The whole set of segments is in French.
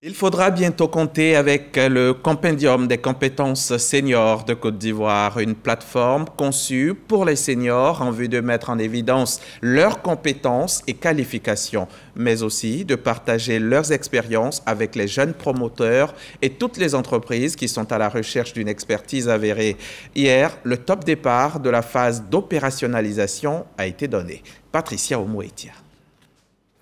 Il faudra bientôt compter avec le Compendium des compétences seniors de Côte d'Ivoire, une plateforme conçue pour les seniors en vue de mettre en évidence leurs compétences et qualifications, mais aussi de partager leurs expériences avec les jeunes promoteurs et toutes les entreprises qui sont à la recherche d'une expertise avérée. Hier, le top départ de la phase d'opérationnalisation a été donné. Patricia Omouetia.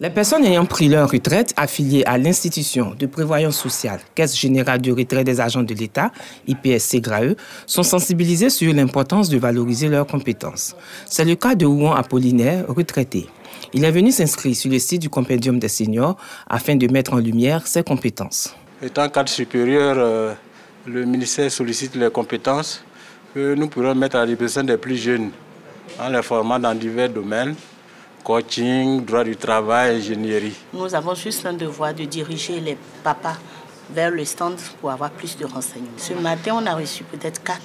Les personnes ayant pris leur retraite affiliées à l'institution de prévoyance sociale, Caisse générale de retraite des agents de l'État, IPS-SEGRAE, sont sensibilisées sur l'importance de valoriser leurs compétences. C'est le cas de Ouan Apollinaire, retraité. Il est venu s'inscrire sur le site du Compendium des seniors afin de mettre en lumière ses compétences. Étant cadre supérieur, le ministère sollicite les compétences que nous pourrons mettre à la disposition des plus jeunes en les formant dans divers domaines. Coaching, droit du travail, ingénierie. Nous avons juste un devoir de diriger les papas vers le stand pour avoir plus de renseignements. Ce matin, on a reçu peut-être 4.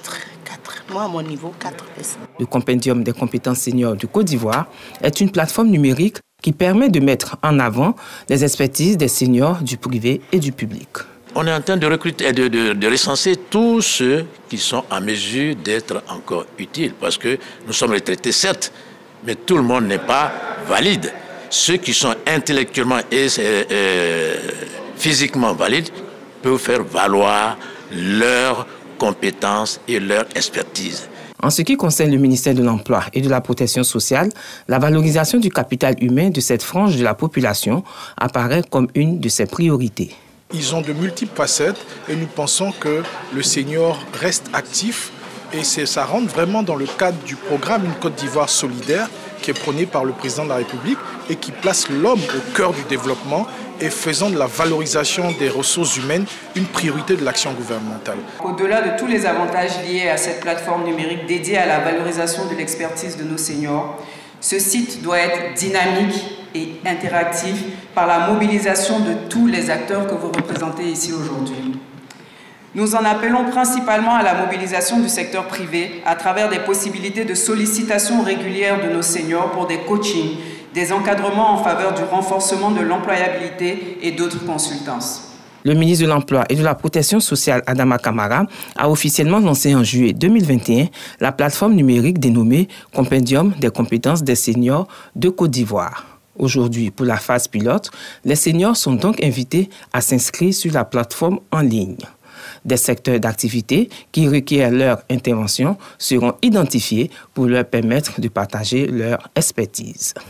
Moi, à mon niveau, 4 personnes. Le Compendium des compétences seniors du Côte d'Ivoire est une plateforme numérique qui permet de mettre en avant les expertises des seniors du privé et du public. On est en train de recruter, de recenser tous ceux qui sont en mesure d'être encore utiles, parce que nous sommes retraités, certes, mais tout le monde n'est pas valide. Ceux qui sont intellectuellement et physiquement valides peuvent faire valoir leurs compétences et leur expertise. En ce qui concerne le ministère de l'Emploi et de la Protection sociale, la valorisation du capital humain de cette frange de la population apparaît comme une de ses priorités. Ils ont de multiples facettes et nous pensons que le senior reste actif. Et ça rentre vraiment dans le cadre du programme Une Côte d'Ivoire solidaire qui est prôné par le président de la République et qui place l'homme au cœur du développement et faisant de la valorisation des ressources humaines une priorité de l'action gouvernementale. Au-delà de tous les avantages liés à cette plateforme numérique dédiée à la valorisation de l'expertise de nos seniors, ce site doit être dynamique et interactif par la mobilisation de tous les acteurs que vous représentez ici aujourd'hui. Nous en appelons principalement à la mobilisation du secteur privé à travers des possibilités de sollicitation régulière de nos seniors pour des coachings, des encadrements en faveur du renforcement de l'employabilité et d'autres consultances. Le ministre de l'Emploi et de la Protection sociale, Adama Kamara, a officiellement lancé en juillet 2021 la plateforme numérique dénommée Compendium des compétences des seniors de Côte d'Ivoire. Aujourd'hui, pour la phase pilote, les seniors sont donc invités à s'inscrire sur la plateforme en ligne. Des secteurs d'activité qui requièrent leur intervention seront identifiés pour leur permettre de partager leur expertise.